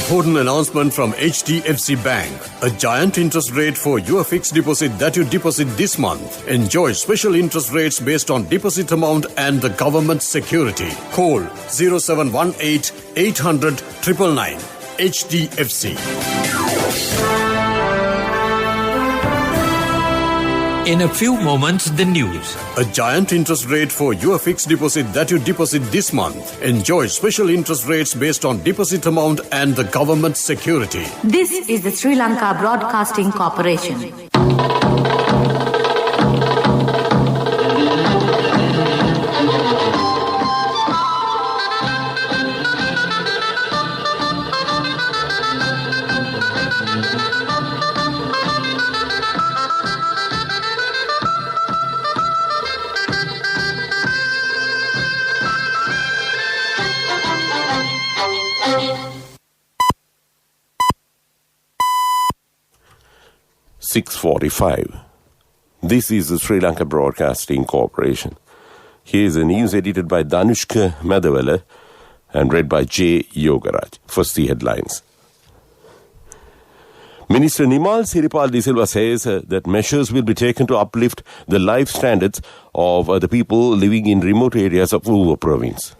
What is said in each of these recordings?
Important announcement from HDFC Bank. A giant interest rate for your fixed deposit that you deposit this month. Enjoy special interest rates based on deposit amount and the government security. Call 0718 800 999. HDFC. In a few moments, the news. A giant interest rate for your fixed deposit that you deposit this month. Enjoy special interest rates based on deposit amount and the government security. This is the Sri Lanka Broadcasting Corporation. .45. This is the Sri Lanka Broadcasting Corporation. Here is a news edited by Danushka Madhavela and read by J. Yogaraj. First, the headlines. Minister Nimal Siripal De Silva says that measures will be taken to uplift the life standards of the people living in remote areas of Uva province.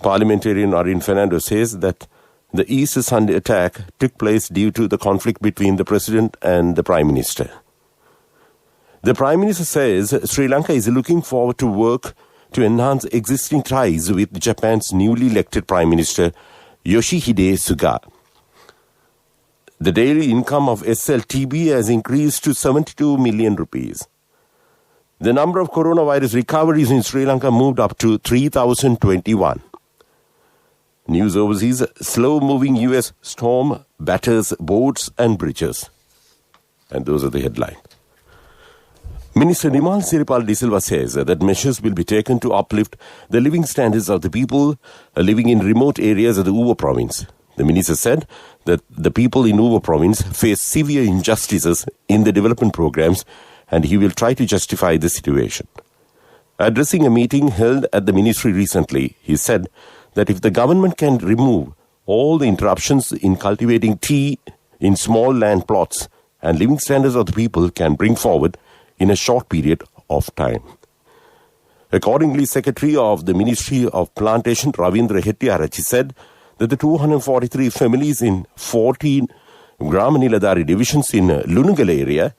Parliamentarian Arin Fernando says that the Easter Sunday attack took place due to the conflict between the President and the Prime Minister. The Prime Minister says Sri Lanka is looking forward to work to enhance existing ties with Japan's newly elected Prime Minister Yoshihide Suga. The daily income of SLTB has increased to 72 million rupees. The number of coronavirus recoveries in Sri Lanka moved up to 3,021. News overseas, slow-moving US storm batters boats and bridges. And those are the headlines. Minister Nimal Siripal De Silva says that measures will be taken to uplift the living standards of the people living in remote areas of the Uva province. The minister said that the people in Uva province face severe injustices in the development programs and he will try to justify the situation. Addressing a meeting held at the ministry recently, he said that if the government can remove all the interruptions in cultivating tea in small land plots and living standards of the people can bring forward in a short period of time. Accordingly, Secretary of the Ministry of Plantation, Ravindra Hettiarachchi, said that the 243 families in 14 Gram Niladari divisions in Lunugala area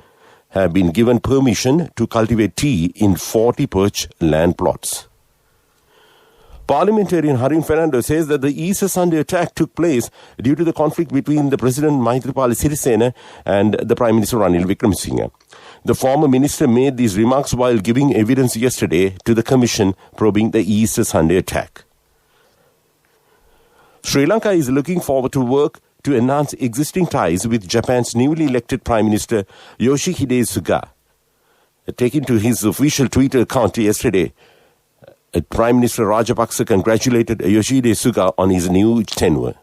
have been given permission to cultivate tea in 40 perch land plots. Parliamentarian Harin Fernando says that the Easter Sunday attack took place due to the conflict between the President Maithripala Sirisena and the Prime Minister Ranil Wickremesinghe. The former minister made these remarks while giving evidence yesterday to the Commission probing the Easter Sunday attack. Sri Lanka is looking forward to work to enhance existing ties with Japan's newly elected Prime Minister Yoshihide Suga. Taken to his official Twitter account yesterday, Prime Minister Rajapaksa congratulated Yoshihide Suga on his new tenure.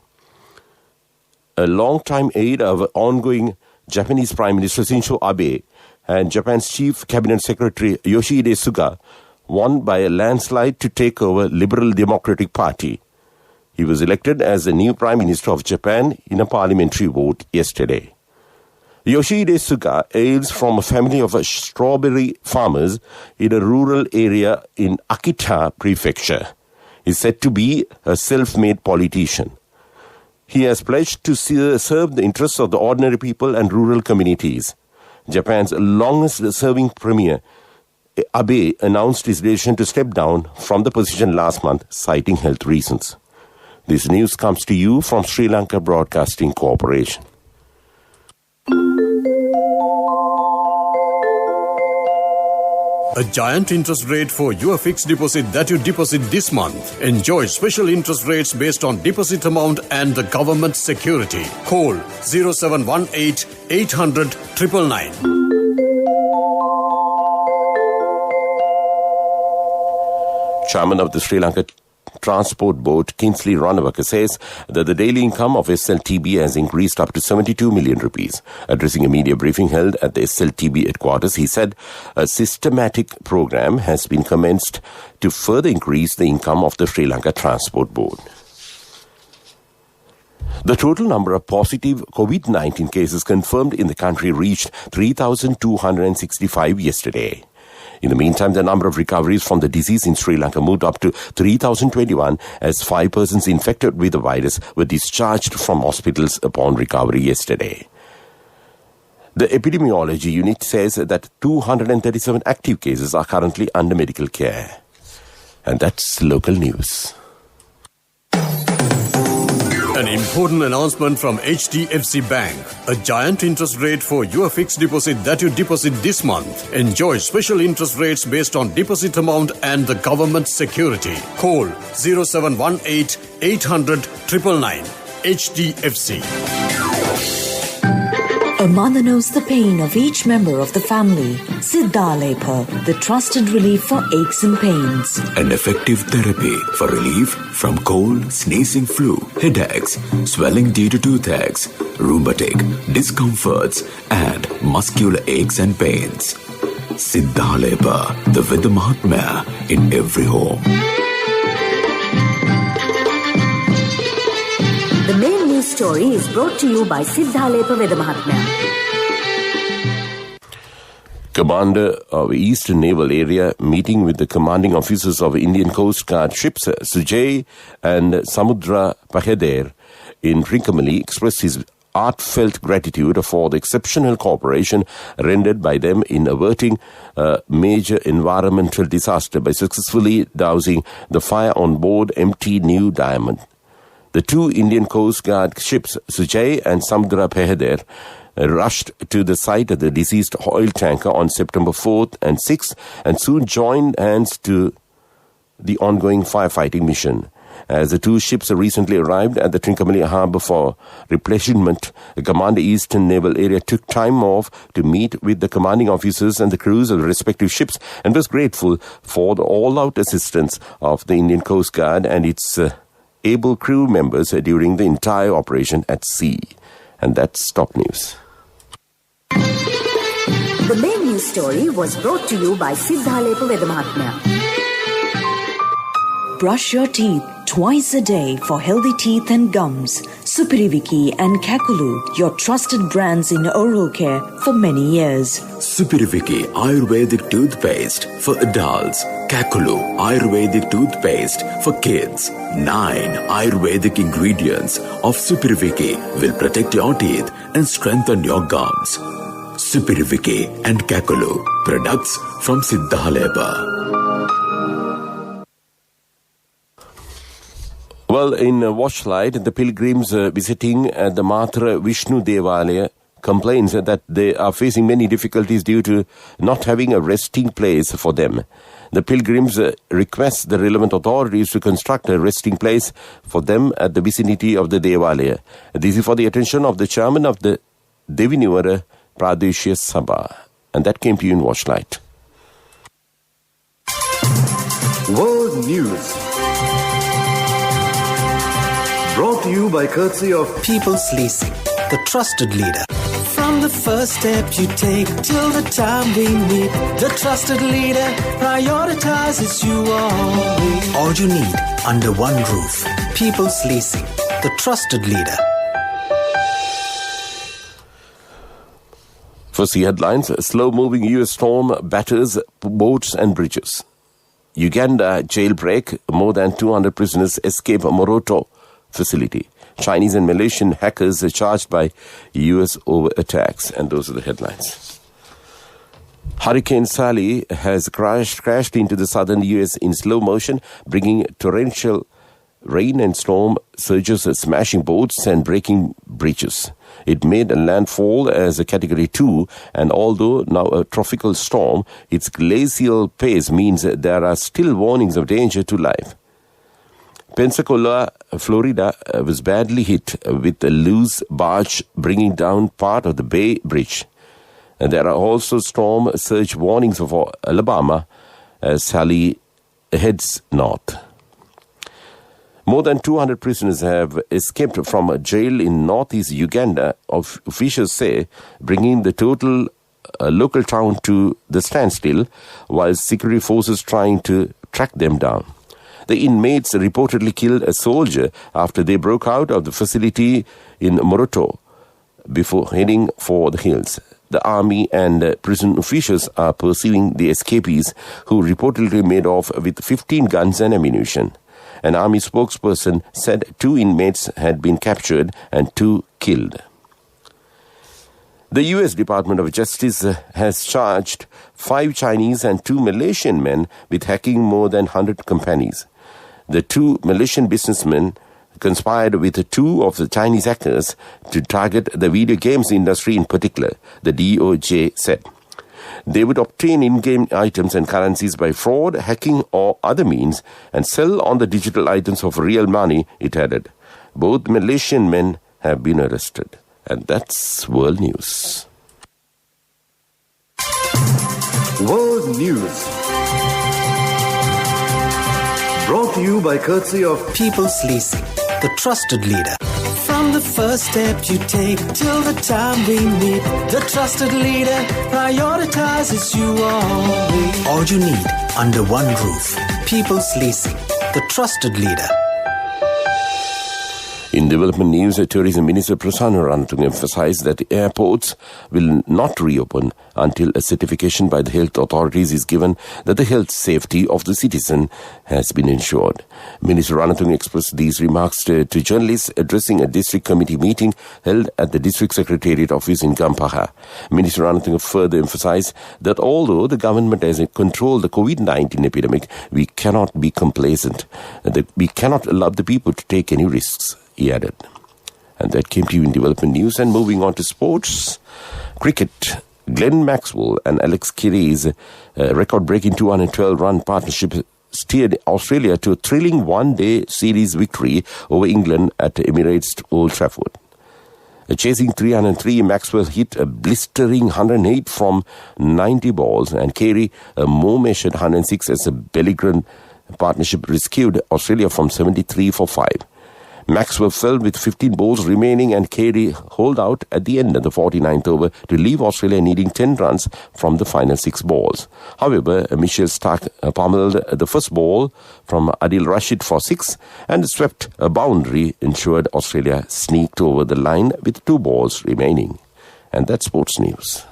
A long-time aide of ongoing Japanese Prime Minister Shinzo Abe and Japan's Chief Cabinet Secretary Yoshihide Suga won by a landslide to take over Liberal Democratic Party. He was elected as the new Prime Minister of Japan in a parliamentary vote yesterday. Yoshihide Suga hails from a family of strawberry farmers in a rural area in Akita Prefecture. He is said to be a self-made politician. He has pledged to serve the interests of the ordinary people and rural communities. Japan's longest-serving premier, Abe, announced his decision to step down from the position last month, citing health reasons. This news comes to you from Sri Lanka Broadcasting Corporation. A giant interest rate for your fixed deposit that you deposit this month. Enjoy special interest rates based on deposit amount and the government security. Call 0718 800 999. Chairman of the Sri Lanka Transport Board, Kingsley Ranawaka, says that the daily income of SLTB has increased up to 72 million rupees. Addressing a media briefing held at the SLTB headquarters, he said a systematic program has been commenced to further increase the income of the Sri Lanka Transport Board. The total number of positive COVID-19 cases confirmed in the country reached 3,265 yesterday. In the meantime, the number of recoveries from the disease in Sri Lanka moved up to 3,021 as 5 persons infected with the virus were discharged from hospitals upon recovery yesterday. The epidemiology unit says that 237 active cases are currently under medical care. And that's local news. An important announcement from HDFC Bank. A giant interest rate for your fixed deposit that you deposit this month. Enjoy special interest rates based on deposit amount and the government security. Call 0718 800 999. HDFC. A mother knows the pain of each member of the family. Siddhalepa, the trusted relief for aches and pains. An effective therapy for relief from cold, sneezing, flu, headaches, swelling due to toothaches, rheumatic, discomforts, and muscular aches and pains. Siddhalepa, the Veda Mahatmya in every home. The main news story is brought to you by Siddhalepa Veda Mahatmya. Commander of Eastern Naval Area meeting with the commanding officers of Indian Coast Guard ships Sujay and Samudra Paheder in Trincomalee expressed his heartfelt gratitude for the exceptional cooperation rendered by them in averting a major environmental disaster by successfully dousing the fire on board MT New Diamond. The two Indian Coast Guard ships, Sujay and Samudra Paheder, rushed to the site of the deceased oil tanker on September 4th and 6th and soon joined hands to the ongoing firefighting mission. As the two ships recently arrived at the Trincomalee harbour for replenishment, the Commander Eastern Naval Area took time off to meet with the commanding officers and the crews of the respective ships and was grateful for the all-out assistance of the Indian Coast Guard and its able crew members during the entire operation at sea. And that's top news. The main news story was brought to you by Siddhalepa Veda Mahatmya. Brush your teeth twice a day for healthy teeth and gums. Supiriviki and Kakulu, your trusted brands in oral care for many years. Supiriviki Ayurvedic toothpaste for adults. Kakulu Ayurvedic toothpaste for kids. 9 Ayurvedic ingredients of Supiriviki will protect your teeth and strengthen your gums. Supiriviki and Kakulu, products from Siddhalepa. Well, in Washlight, the pilgrims visiting at the Matra Vishnu Devalaya complains that they are facing many difficulties due to not having a resting place for them. The pilgrims request the relevant authorities to construct a resting place for them at the vicinity of the Devalaya. This is for the attention of the chairman of the Devinivara Pradeshya Sabha. And that came to you in Washlight. World News. Brought to you by courtesy of People's Leasing, the trusted leader. From the first step you take till the time we meet, the trusted leader prioritizes you always. All you need under one roof. People's Leasing, the trusted leader. First, the headlines. Slow-moving U.S. storm batters boats and bridges. Uganda jailbreak. More than 200 prisoners escape Moroto facility. Chinese and Malaysian hackers are charged by U.S. over attacks. And those are the headlines. Hurricane Sally has crashed into the southern U.S. in slow motion, bringing torrential rain and storm surges, smashing boats and breaking bridges. It made a landfall as a Category 2, and although now a tropical storm, its glacial pace means there are still warnings of danger to life. Pensacola, Florida was badly hit with a loose barge bringing down part of the Bay Bridge. And there are also storm surge warnings for Alabama as Sally heads north. More than 200 prisoners have escaped from a jail in northeast Uganda, officials say, bringing the total local town to the standstill, while security forces trying to track them down. The inmates reportedly killed a soldier after they broke out of the facility in Moroto before heading for the hills. The army and prison officials are pursuing the escapees who reportedly made off with 15 guns and ammunition. An army spokesperson said 2 inmates had been captured and 2 killed. The U.S. Department of Justice has charged 5 Chinese and 2 Malaysian men with hacking more than 100 companies. The 2 Malaysian businessmen conspired with 2 of the Chinese hackers to target the video games industry in particular, the DOJ said. They would obtain in-game items and currencies by fraud, hacking or other means and sell on the digital items of real money, it added. Both Malaysian men have been arrested. And that's World News. World News. Brought to you by courtesy of People's Leasing, the trusted leader. From the first step you take till the time we meet, the trusted leader prioritizes you always. All you need under one roof. People's Leasing, the trusted leader. In development news, Tourism Minister Prasanna Ranatunga emphasized that airports will not reopen until a certification by the health authorities is given that the health safety of the citizen has been ensured. Minister Ranatunga expressed these remarks to journalists addressing a district committee meeting held at the district secretariat office in Gampaha. Minister Ranatunga further emphasized that although the government has controlled the COVID-19 epidemic, we cannot be complacent, that we cannot allow the people to take any risks, he added. And that came to you in development news. And moving on to sports. Cricket. Glenn Maxwell and Alex Carey's record-breaking 212-run partnership steered Australia to a thrilling one-day series victory over England at Emirates Old Trafford. Chasing 303, Maxwell hit a blistering 108 from 90 balls and Carey a more measured 106 as a Bellingham partnership rescued Australia from 73 for 5. Maxwell fell with 15 balls remaining and Carey holed out at the end of the 49th over to leave Australia needing 10 runs from the final 6 balls. However, Mitchell Starc pummeled the first ball from Adil Rashid for 6 and swept a boundary ensured Australia sneaked over the line with 2 balls remaining. And that's sports news.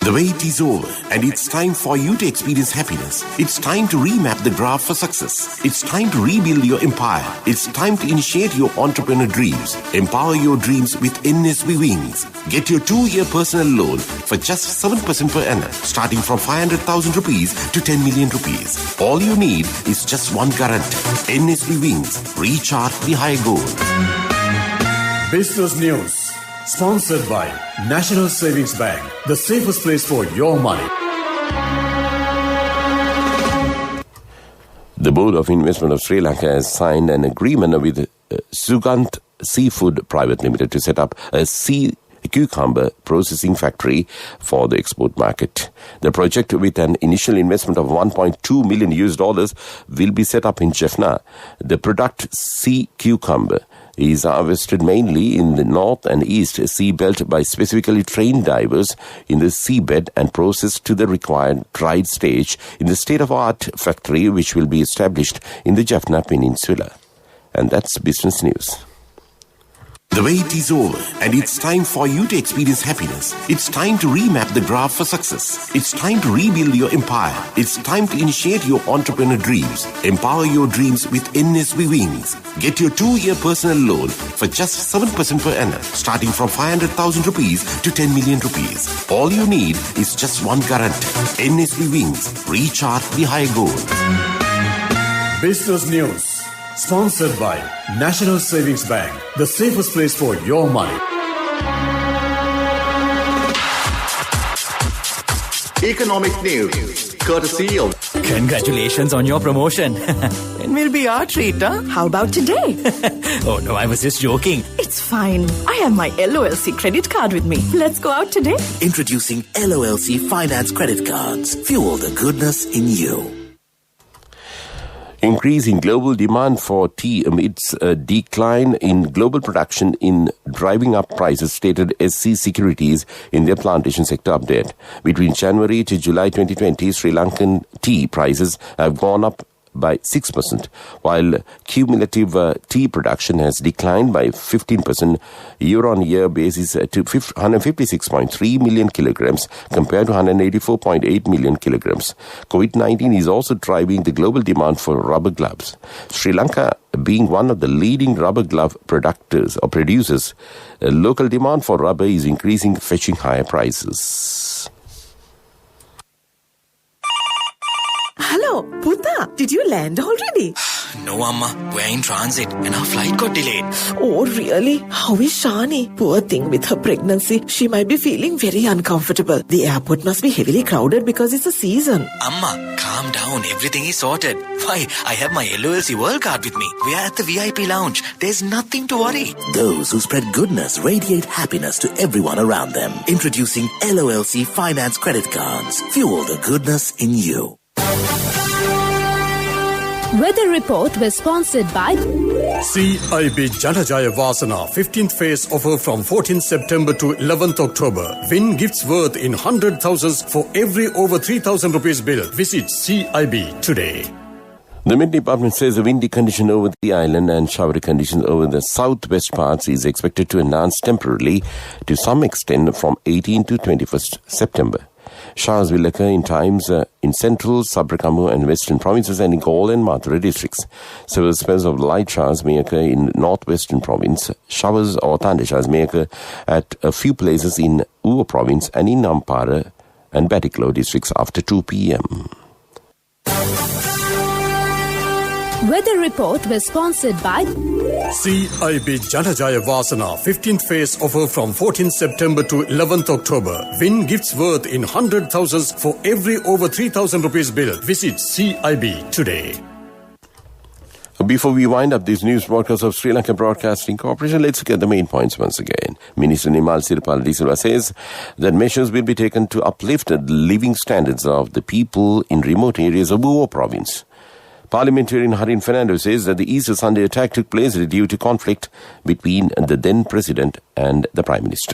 The wait is over and it's time for you to experience happiness. It's time to remap the graph for success. It's time to rebuild your empire. It's time to initiate your entrepreneur dreams. Empower your dreams with NSB Wings. Get your 2-year personal loan for just 7% per annum, starting from 500,000 rupees to 10 million rupees. All you need is just one guarantee. NSB Wings. Recharge the high goal. Business News. Sponsored by National Savings Bank, the safest place for your money. The Board of Investment of Sri Lanka has signed an agreement with Sugant Seafood Private Limited to set up a sea cucumber processing factory for the export market. The project, with an initial investment of $1.2 million, will be set up in Jaffna. The product, sea cucumber, is harvested mainly in the north and east seabelt by specifically trained divers in the seabed and processed to the required dried stage in the state-of-the-art factory which will be established in the Jaffna Peninsula. And that's business news. The wait is over and it's time for you to experience happiness. It's time to remap the graph for success. It's time to rebuild your empire. It's time to initiate your entrepreneur dreams. Empower your dreams with NSB Wings. Get your 2-year personal loan for just 7% per annum, starting from 500,000 rupees to 10 million rupees. All you need is just one guarantee. NSB Wings. Recharge the high goal. Business News. Sponsored by National Savings Bank, the safest place for your money. Economic News, courtesy of... Congratulations on your promotion. It will be our treat, huh? How about today? Oh no, I was just joking. It's fine. I have my LOLC credit card with me. Let's go out today. Introducing LOLC Finance Credit Cards. Fuel the goodness in you. Increase in global demand for tea amidst a decline in global production in driving up prices, stated SC Securities in their plantation sector update. Between January to July 2020, Sri Lankan tea prices have gone up by 6%, while cumulative tea production has declined by 15% year-on-year basis to 156.3 million kilograms compared to 184.8 million kilograms. COVID-19 is also driving the global demand for rubber gloves. Sri Lanka, being one of the leading rubber glove producers, local demand for rubber is increasing, fetching higher prices. Hello, Puta, did you land already? No, Amma. We're in transit and our flight got delayed. Oh, really? How is Shani? Poor thing with her pregnancy. She might be feeling very uncomfortable. The airport must be heavily crowded because it's a season. Amma, calm down. Everything is sorted. Why, I have my LOLC World Card with me. We are at the VIP lounge. There's nothing to worry. Those who spread goodness radiate happiness to everyone around them. Introducing LOLC Finance Credit Cards. Fuel the goodness in you. Weather report was sponsored by CIB Janajaya Vasana 15th phase offer from 14th September to 11th October. Win gifts worth in 100,000s for every over 3,000 rupees bill. Visit CIB today. The Met Department says the windy condition over the island and showery conditions over the southwest parts is expected to enhance temporarily to some extent from 18 to 21st September. Showers will occur in times in central, Sabrakamu and western provinces and in Galle and Mathura districts. Several spells of light showers may occur in northwestern province. Showers or thunder showers may occur at a few places in Uva province and in Ampara and Batiklo districts after 2 p.m. Weather report was sponsored by CIB Janajaya Vasana 15th phase offer from 14th September to 11th October. Win gifts worth in 100,000s for every over 3,000 rupees bill. Visit CIB today. Before we wind up this news broadcast of Sri Lanka Broadcasting Corporation, let's look at the main points once again. Minister Nimal Siripala De Silva says that measures will be taken to uplift the living standards of the people in remote areas of Uva province. Parliamentarian Harin Fernando says that the Easter Sunday attack took place due to conflict between the then President and the Prime Minister.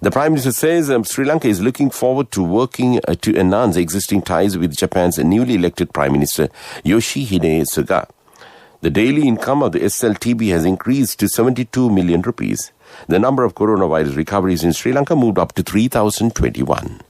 The Prime Minister says Sri Lanka is looking forward to working to enhance existing ties with Japan's newly elected Prime Minister Yoshihide Suga. The daily income of the SLTB has increased to 72 million rupees. The number of coronavirus recoveries in Sri Lanka moved up to 3,021.